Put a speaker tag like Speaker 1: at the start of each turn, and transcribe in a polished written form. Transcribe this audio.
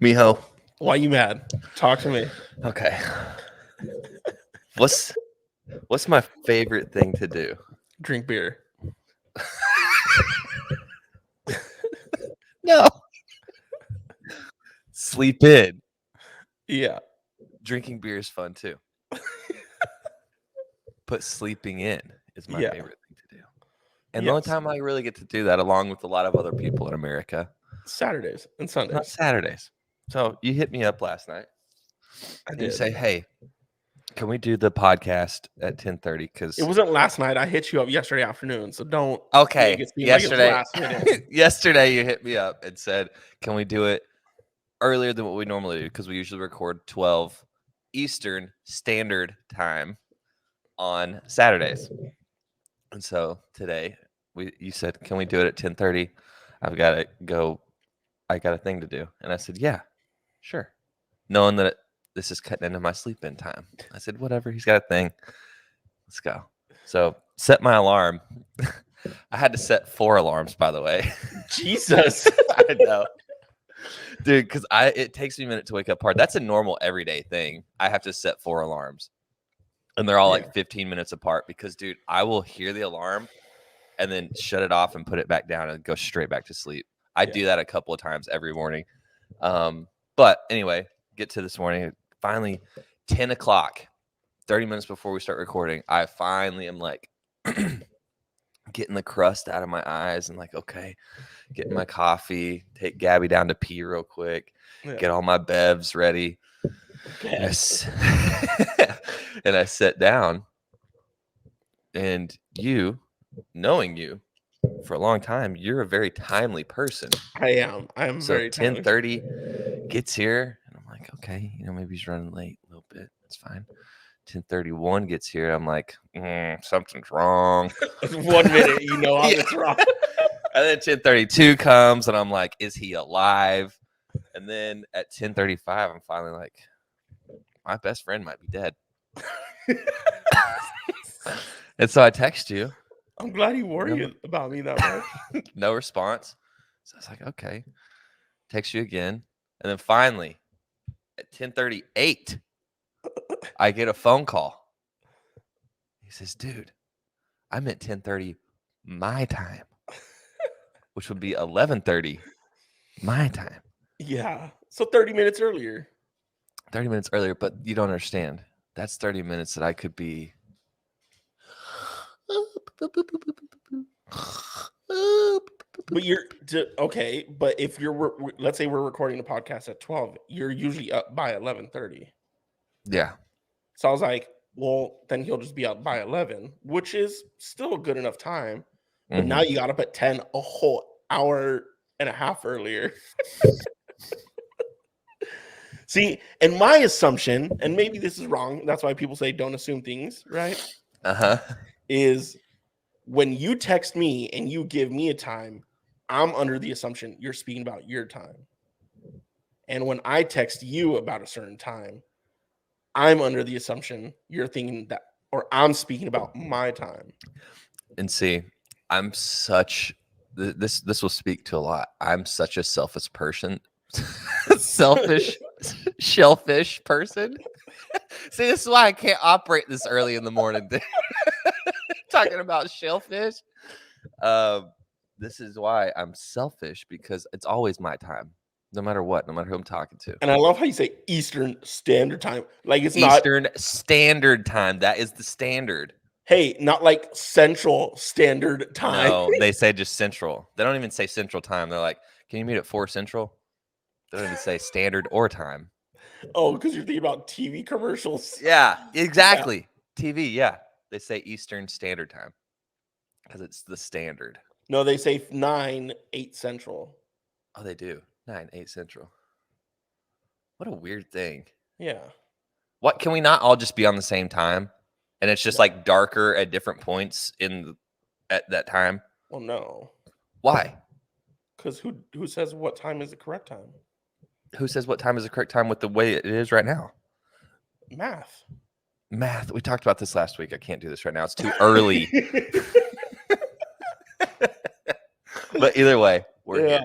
Speaker 1: Mijo.
Speaker 2: Why you mad? Talk to me.
Speaker 1: Okay. What's my favorite thing to do?
Speaker 2: Drink beer.
Speaker 1: No. Sleep in.
Speaker 2: Yeah.
Speaker 1: Drinking beer is fun too. But sleeping in is my
Speaker 2: Yeah.
Speaker 1: favorite thing to do. And the only
Speaker 2: Yes.
Speaker 1: time I really get to do that, along with a lot of other people in America,
Speaker 2: Saturdays and
Speaker 1: is not
Speaker 2: Sundays.
Speaker 1: Saturdays. So you hit me up last night.
Speaker 2: I
Speaker 1: And you
Speaker 2: did.
Speaker 1: say, "Hey, can we do the podcast at 10:30?"
Speaker 2: It
Speaker 1: Because
Speaker 2: wasn't last night. I hit you up yesterday afternoon. So don't make
Speaker 1: okay,
Speaker 2: it seem like it was
Speaker 1: yesterday,
Speaker 2: last minute.
Speaker 1: yesterday you hit me up and said, "Can we do it earlier than what we normally do? Because we usually record 12 Eastern Standard Time on Saturdays." And so today, you said, "Can we do it at 10:30? I've got to go. I got a thing to do." And I said, "Yeah, sure," knowing that this is cutting into my sleep-in time. I said, "Whatever. He's got a thing. Let's go." So set my alarm. I had to set 4 alarms, by the way.
Speaker 2: Jesus.
Speaker 1: I know. Dude, because it takes me a minute to wake up hard. That's a normal everyday thing. I have to set 4 alarms. And they're all like 15 minutes apart because, dude, I will hear the alarm and then shut it off and put it back down and go straight back to sleep. I do that a couple of times every morning. But anyway, get to this morning. Finally, 10 o'clock, 30 minutes before we start recording, I finally am like getting the crust out of my eyes and like, okay, getting my coffee, take Gabby down to pee real quick, get all my bevs ready. And I sat down, and you, knowing you for a long time, you're a very timely person.
Speaker 2: I am. I am
Speaker 1: So
Speaker 2: very
Speaker 1: 10:30 gets here, and I'm like, okay, maybe he's running late a little bit. That's fine. 10:31 gets here. I'm like, something's wrong.
Speaker 2: 1 minute, it's wrong.
Speaker 1: And then 10:32 comes, and I'm like, is he alive? And then at 10:35, I'm finally like, my best friend might be dead. And so I text you.
Speaker 2: I'm glad you worried about me that much.
Speaker 1: No response. So I was like, okay. Text you again. And then finally, at 10:38, I get a phone call. He says, dude, I meant 10:30 my time, which would be 11:30 my time.
Speaker 2: Yeah. So 30 minutes earlier.
Speaker 1: 30 minutes earlier, but you don't understand. That's 30 minutes that I could be.
Speaker 2: But okay. But if let's say we're recording the podcast at 12, you're usually up by 11:30.
Speaker 1: Yeah.
Speaker 2: So I was like, well, then he'll just be up by 11, which is still a good enough time. But now you got up at 10, a whole hour and a half earlier. See, and my assumption, and maybe this is wrong, that's why people say don't assume things, right? Is when you text me and you give me a time, I'm under the assumption you're speaking about your time. And when I text you about a certain time, I'm under the assumption you're thinking that, or I'm speaking about my time.
Speaker 1: And see, I'm such this will speak to a lot. I'm such a selfish person. Selfish, shellfish person. See, this is why I can't operate this early in the morning. Talking about shellfish. This is why I'm selfish, because it's always my time, no matter what, no matter who I'm talking to.
Speaker 2: And I love how you say Eastern Standard Time. Like it's
Speaker 1: Eastern Standard Time. That is the standard.
Speaker 2: Hey, not like Central Standard Time.
Speaker 1: No, they say just Central. They don't even say Central Time. They're like, can you meet at 4 Central? They don't even say standard or time.
Speaker 2: Oh, because you're thinking about TV commercials.
Speaker 1: Yeah, exactly. Yeah. TV, yeah. They say Eastern Standard Time because it's the standard.
Speaker 2: No, they say 9, 8 Central.
Speaker 1: Oh, they do. 9, 8 Central. What a weird thing.
Speaker 2: Yeah.
Speaker 1: What, can we not all just be on the same time? And it's just like darker at different points at that time?
Speaker 2: Well, no.
Speaker 1: Why?
Speaker 2: Because who says what time is the correct time?
Speaker 1: Who says what time is the correct time with the way it is right now?
Speaker 2: Math.
Speaker 1: We talked about this last week. I can't do this right now. It's too early. But either way, we're here.